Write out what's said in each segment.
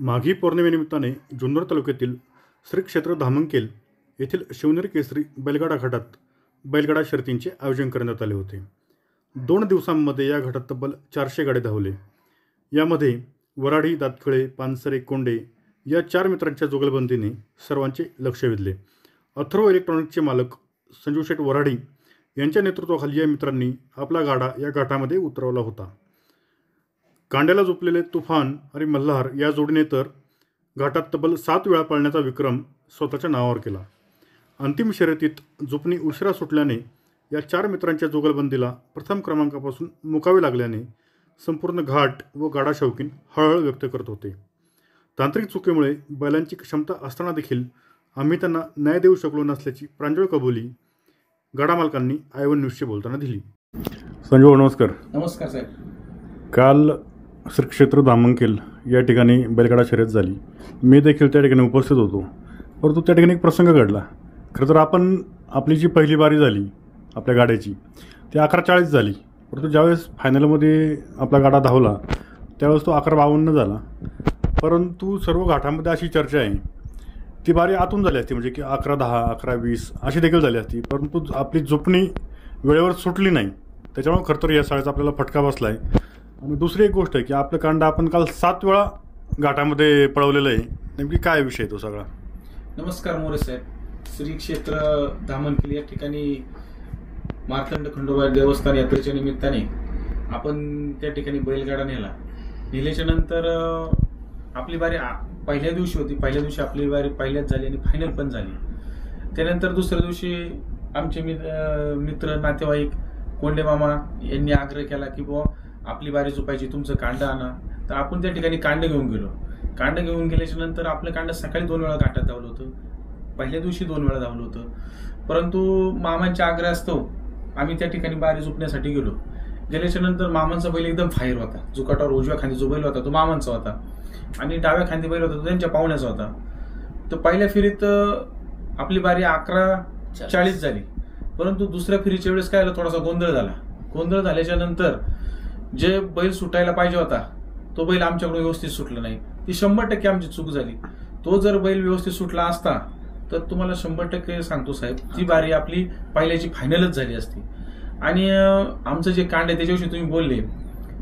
माघी पौर्णिमेनिमित्ताने जुन्नर तालुक्यातील श्री क्षेत्र धामंकेल येथील शिवनेरी केसरी बैलगाडा घाटात बैलगाडा शर्यतींचे आयोजन करण्यात आले होते। 2 दिवसांमध्ये या घाटात तब्बल 400 गाडे धावले। यामध्ये वराडी, दातखिळे, पानसरे, कोंडे या 4 मित्रांच्या जुगलबंदीने सर्वांचे लक्ष वेधले। अथर्व इलेक्ट्रॉनिक्सचे मालक संजू शेठ वराडी यांच्या नेतृत्वाखाली या मित्रांनी आपला गाडा या घाटामध्ये उतरवला होता। कांड्याला झोपलेले तुफान आणि मल्हार या जोडीने तर घाटात तब्बल 7 वेळा पळण्याचा विक्रम स्वतःच्या नावावर केला। अंतिम शर्यतीत जुपणी उशिरा सुटल्याने या 4 मित्रांच्या जुगलबंदीला प्रथम क्रमांकापासून मुकावे लागल्याने संपूर्ण घाट व गाडा शौकीन हळहळ व्यक्त करत होते। तांत्रिक चुकीमुळे बैलांची क्षमता असताना देखील आम्ही त्यांना न्याय देऊ शकलो नसल्याची प्रांजळ कबुली गाडा मालकांनी आय1 न्यूजशी बोलताना दिली। संजू, नमस्कार। नमस्कार साहेब। काल श्री क्षेत्र धामंकेल या ठिकाणी बैलगाडा शर्यत झाली। मी देखील त्या ठिकाणी उपस्थित होतो, परंतु त्या ठिकाणी एक प्रसंग घडला। खरं तर आपली जी पहिली बारी झाली आपल्या गाड्याची ती 11:40 झाली, परंतु ज्यावेळेस फायनलमध्ये आपला गाडा धावला त्यावेळेस तो 11:52 झाला। परंतु सर्व घाटामध्ये अशी चर्चा आहे ती बारी आतून झाली असती, म्हणजे की 11:10, 11:20 अशी देखील झाली असती, परंतु आपली जुपणी वेळेवर सुटली नाही। त्याच्यामुळे खरं तर या साळीचा आपल्याला फटका बसला आहे। आणि दुसरी एक गोष्ट आहे की आपलं कांडा आपण काल 7 वेळा घाटामध्ये पळवलेलं आहे। नेमकी काय विषय तो सगळा? नमस्कार मोरे साहेब। श्री क्षेत्र धामंकेल या ठिकाणी मार्तंड खंडोबा देवस्थान यात्रेच्या निमित्ताने आपण त्या ठिकाणी बैलगाडा नेल्याच्या नंतर आपली बारी पहिल्या दिवशी होती। पहिल्या दिवशी आपली बारी पहिल्याच झाली आणि फायनल पण झाली। त्यानंतर दुसऱ्या दिवशी आमचे मित्र नातेवाईक कोंडे मामा यांनी आग्रह केला की बुवा आपली बारी झोपायची, तुमचं कांड आणा। तर आपण त्या ठिकाणी कांड घेऊन गेलो। कांड घेऊन गेल्याच्या नंतर आपलं कांड सकाळी 2 वेळा घाटात धावलं होतं, पहिल्या दिवशी 2 वेळा धावलं होतं। परंतु मामांच्या आग्रहास्तव आम्ही त्या ठिकाणी बारी झोपण्यासाठी गेल्याच्या नंतर मामांचा बैल एकदम फायर होता। जुकाटावर उजव्या खांदी जो बैल होता तो मामांचा होता आणि डाव्या खांदी बैल होता तो त्यांच्या पाहुण्याचा होता। तर पहिल्या फेरीत आपली बारी 11:40 झाली, परंतु दुसऱ्या फेरीच्या वेळेस काय झालं, थोडासा गोंधळ झाला। गोंधळ झाल्याच्या नंतर जे बैल सुटायला पाहिजे होता तो बैल आमच्याकडून व्यवस्थित सुटला नाही। ती 100% आमची चूक झाली। तो जर बैल व्यवस्थित सुटला असता तर तुम्हाला 100% सांगतो साहेब, ती बारी आपली पहिल्याची फायनलच झाली असती। आणि आमचं जे कांड आहे त्याच्याविषयी तुम्ही बोलले,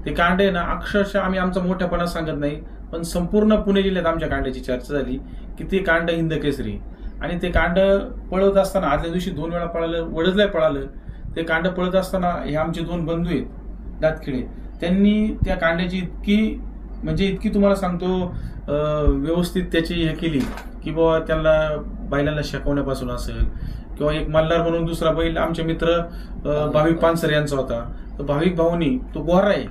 ते कांड आहे ना, अक्षरशः आम्ही आमचा मोठ्यापणा सांगत नाही, पण संपूर्ण पुणे जिल्ह्यात आमच्या कांड्याची चर्चा झाली की ते कांड हिंद केसरी। आणि ते कांड पळत असताना आदल्या दिवशी 2 वेळा पळालं, वडजला पळालं। ते कांड पळत असताना हे आमचे 2 बंधू आहेत दातखिळे, त्यांनी त्या कांड्याची इतकी तुम्हाला सांगतो व्यवस्थित त्याची हे केली की बाबा त्यांना बैलांना शिकवण्यापासून असेल किंवा एक मल्हार म्हणून दुसरा बैल आमचे मित्र भाविक पानसरे यांचा होता। तर भाविक भाऊनी तो गोहरा आहे,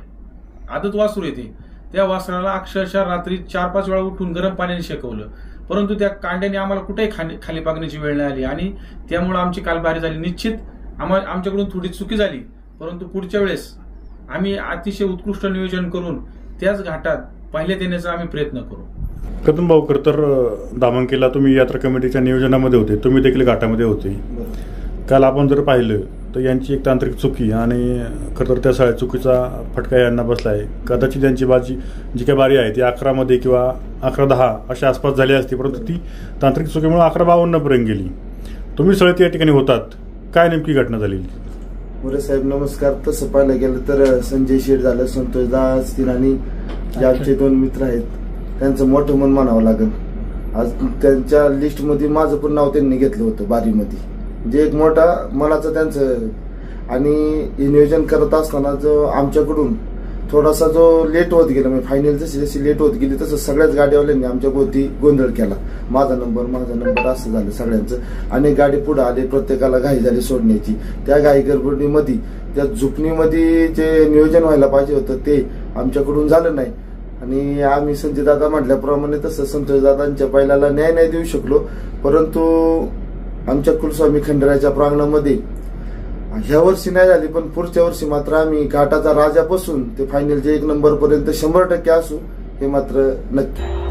आदत वासरू येते, त्या वासराला अक्षरशः रात्री 4-5 वेळा उठून गरम पाण्याने शेकवलं, परंतु त्या कांड्याने आम्हाला कुठेही खाली पागण्याची वेळ नाही आली आणि त्यामुळे आमची काल बारी झाली। निश्चित आमच्याकडून थोडी चुकी झाली, परंतु पुढच्या वेळेस आम्ही अतिशय उत्कृष्ट नियोजन करून त्याच घाटात पहिल्या देण्याचा आम्ही प्रयत्न करू। कदम भाऊ, खरं तर धामंकेलला तुम्ही यात्रा कमिटीच्या नियोजनामध्ये होते, तुम्ही देखील घाटामध्ये होते। काल आपण जर पाहिलं तर यांची एक तांत्रिक चुकी आणि खरं तर त्या सगळ्या चुकीचा फटका यांना बसला आहे। कदाचित यांची जी काही बारी आहे ती 11 मध्ये किंवा 11:10 अशा आसपास झाली असती, परंतु ती तांत्रिक चुकीमुळे 11:52 पर्यंत गेली। तुम्ही सगळे या ठिकाणी होतात, काय नेमकी घटना झाली? मोरे साहेब नमस्कार। तसं पाहायला गेलं तर संजय शेठ झालं, संतोष दास असतील आणि जे आमचे 2 मित्र आहेत त्यांचं मोठं मन मानावं लागेल। आज त्यांच्या लिस्टमध्ये माझं पण नाव त्यांनी घेतलं होतं बारीमध्ये, जे एक मोठा मनाचं त्यांचं। आणि हे नियोजन करत असताना जो आमच्याकडून थोडासा जो लेट होत गेला, म्हणजे फायनल जशी लेट होत गेली तसं सगळ्याच गाडीवाल्यांनी आमच्या भोवती गोंधळ केला, माझा नंबर असं झालं सगळ्यांचं। आणि गाडी पुढे आली, प्रत्येकाला घाई झाली सोडण्याची। त्या घाई गडबडीमध्ये त्या झुपणीमध्ये जे नियोजन व्हायला पाहिजे होतं ते आमच्याकडून झालं नाही। आणि आम्ही संजय दादा म्हटल्याप्रमाणे तसं संतोष दादांच्या बैलाला न्याय नाही देऊ शकलो, परंतु आमच्या कुलस्वामी खंडेरायाच्या प्रांगणामध्ये ह्या वर्षी नाही झाली, पण पुढच्या वर्षी मात्र आम्ही घाटाचा राजापासून ते फायनलच्या 1 नंबरपर्यंत 100% असू हे मात्र नक्की।